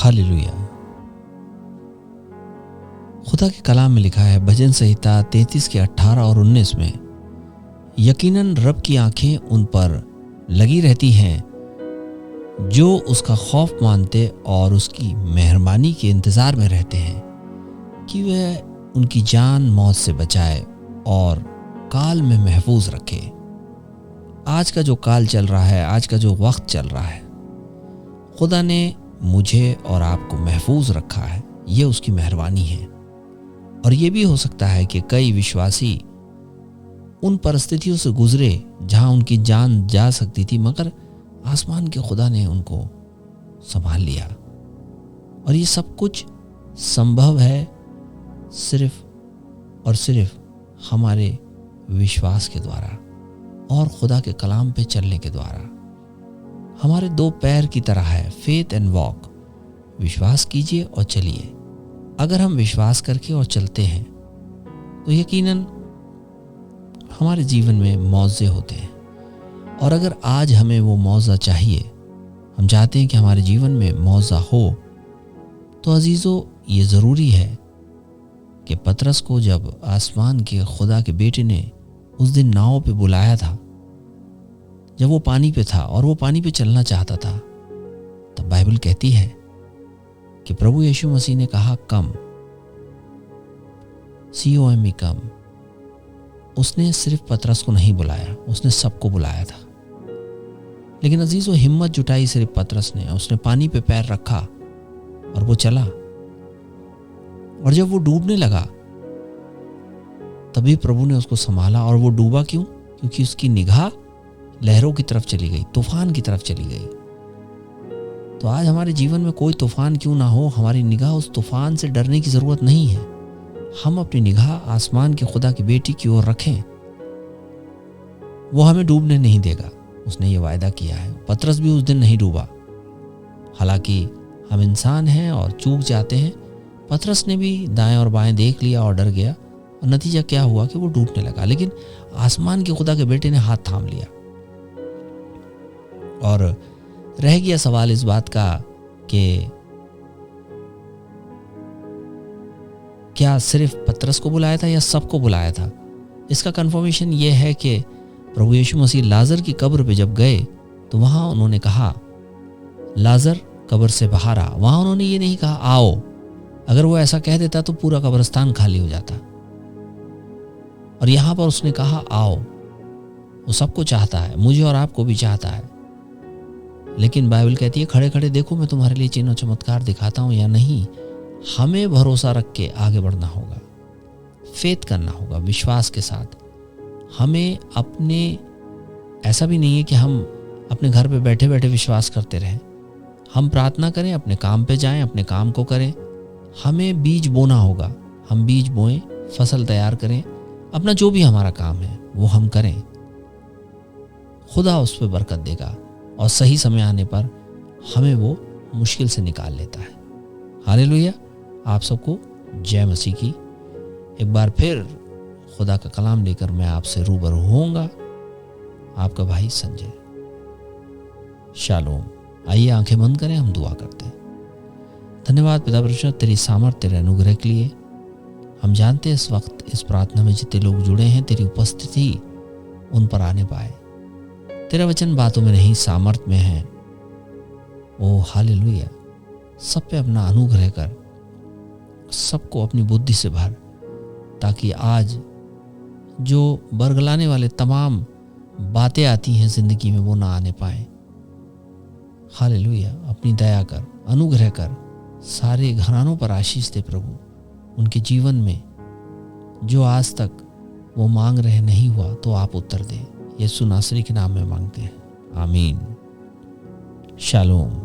Hallelujah. खुदा के कलाम में लिखा है भजन संहिता 33 के 18 और 19 में, यकीनन रब की आंखें उन पर लगी रहती हैं जो उसका खौफ मानते और उसकी मेहरबानी के इंतजार में रहते हैं कि वह उनकी जान मौत से बचाए और काल में महफूज रखे। आज का जो काल चल रहा है, आज का जो वक्त चल रहा है, खुदा ने मुझे और आपको महफूज रखा है। ये उसकी मेहरबानी है। और ये भी हो सकता है कि कई विश्वासी उन परिस्थितियों से गुजरे जहां उनकी जान जा सकती थी, मगर आसमान के खुदा ने उनको संभाल लिया। और ये सब कुछ संभव है सिर्फ और सिर्फ हमारे विश्वास के द्वारा और खुदा के कलाम पे चलने के द्वारा। हमारे दो पैर की तरह है, फेथ एंड वॉक। विश्वास कीजिए और चलिए। अगर हम विश्वास करके और चलते हैं तो यकीनन हमारे जीवन में मौजे होते हैं। और अगर आज हमें वो मौजा चाहिए, हम चाहते हैं कि हमारे जीवन में मौजा हो, तो अजीज़ों ये ज़रूरी है कि पतरस को जब आसमान के खुदा के बेटे ने उस दिन नाव पे बुलाया था, जब वो पानी पे था और वो पानी पे चलना चाहता था, तब बाइबल कहती है कि प्रभु यीशु मसीह ने कहा कम, COME कम। उसने सिर्फ पतरस को नहीं बुलाया, उसने सबको बुलाया था। लेकिन अजीजों, हिम्मत जुटाई सिर्फ पतरस ने। उसने पानी पे पैर रखा और वो चला। और जब वो डूबने लगा तभी प्रभु ने उसको संभाला। और वो डूबा क्यों? क्योंकि उसकी निगाह लहरों की तरफ चली गई, तूफान की तरफ चली गई। तो आज हमारे जीवन में कोई तूफान क्यों ना हो, हमारी निगाह उस तूफान से डरने की जरूरत नहीं है। हम अपनी निगाह आसमान के खुदा की बेटी की ओर रखें। वो हमें डूबने नहीं देगा, उसने ये वायदा किया है। पतरस भी उस दिन नहीं डूबा। हालांकि हम इंसान हैं और चूक जाते हैं। पतरस ने भी दाएं और बाएं देख लिया और डर गया, और नतीजा क्या हुआ कि वो डूबने लगा। लेकिन आसमान के खुदा के बेटे ने हाथ थाम लिया। और रह गया सवाल इस बात का कि क्या सिर्फ पतरस को बुलाया था या सबको बुलाया था? इसका कंफर्मेशन ये है कि प्रभु यीशु मसीह लाजर की कब्र पे जब गए तो वहां उन्होंने कहा लाजर कब्र से बाहर आ। वहां उन्होंने ये नहीं कहा आओ। अगर वो ऐसा कह देता तो पूरा कब्रिस्तान खाली हो जाता। और यहां पर उसने कहा आओ। वो सबको चाहता है, मुझे और आपको भी चाहता है। लेकिन बाइबल कहती है खड़े खड़े देखो मैं तुम्हारे लिए चिन्ह और चमत्कार दिखाता हूं या नहीं। हमें भरोसा रख के आगे बढ़ना होगा, फेथ करना होगा विश्वास के साथ। हमें अपने, ऐसा भी नहीं है कि हम अपने घर पे बैठे बैठे विश्वास करते रहें। हम प्रार्थना करें, अपने काम पे जाएं, अपने काम को करें। हमें बीज बोना होगा, हम बीज बोएं, फसल तैयार करें। अपना जो भी हमारा काम है वो हम करें। खुदा उस पर बरकत देगा और सही समय आने पर हमें वो मुश्किल से निकाल लेता है। हालेलुया। आप सबको जय मसीह की। एक बार फिर खुदा का कलाम लेकर मैं आपसे रूबरू होऊंगा। आपका भाई संजय। शालोम। आइए आंखें बंद करें, हम दुआ करते हैं। धन्यवाद पिता परमेश्वर तेरी सामर्थ, तेरे अनुग्रह के लिए। हम जानते हैं इस वक्त इस प्रार्थना में जितने लोग जुड़े हैं, तेरी उपस्थिति उन पर आने पाए। तेरा वचन बातों में नहीं सामर्थ में है। ओ हालेलुया। सब पे अपना अनुग्रह कर, सबको अपनी बुद्धि से भर, ताकि आज जो बरगलाने वाले तमाम बातें आती हैं जिंदगी में वो ना आने पाए। हालेलुया। अपनी दया कर, अनुग्रह कर, सारे घरानों पर आशीष दे प्रभु। उनके जीवन में जो आज तक वो मांग रहे नहीं हुआ तो आप उत्तर दे। यीशु नासरी के नाम में मांगते हैं, आमीन। शालोम।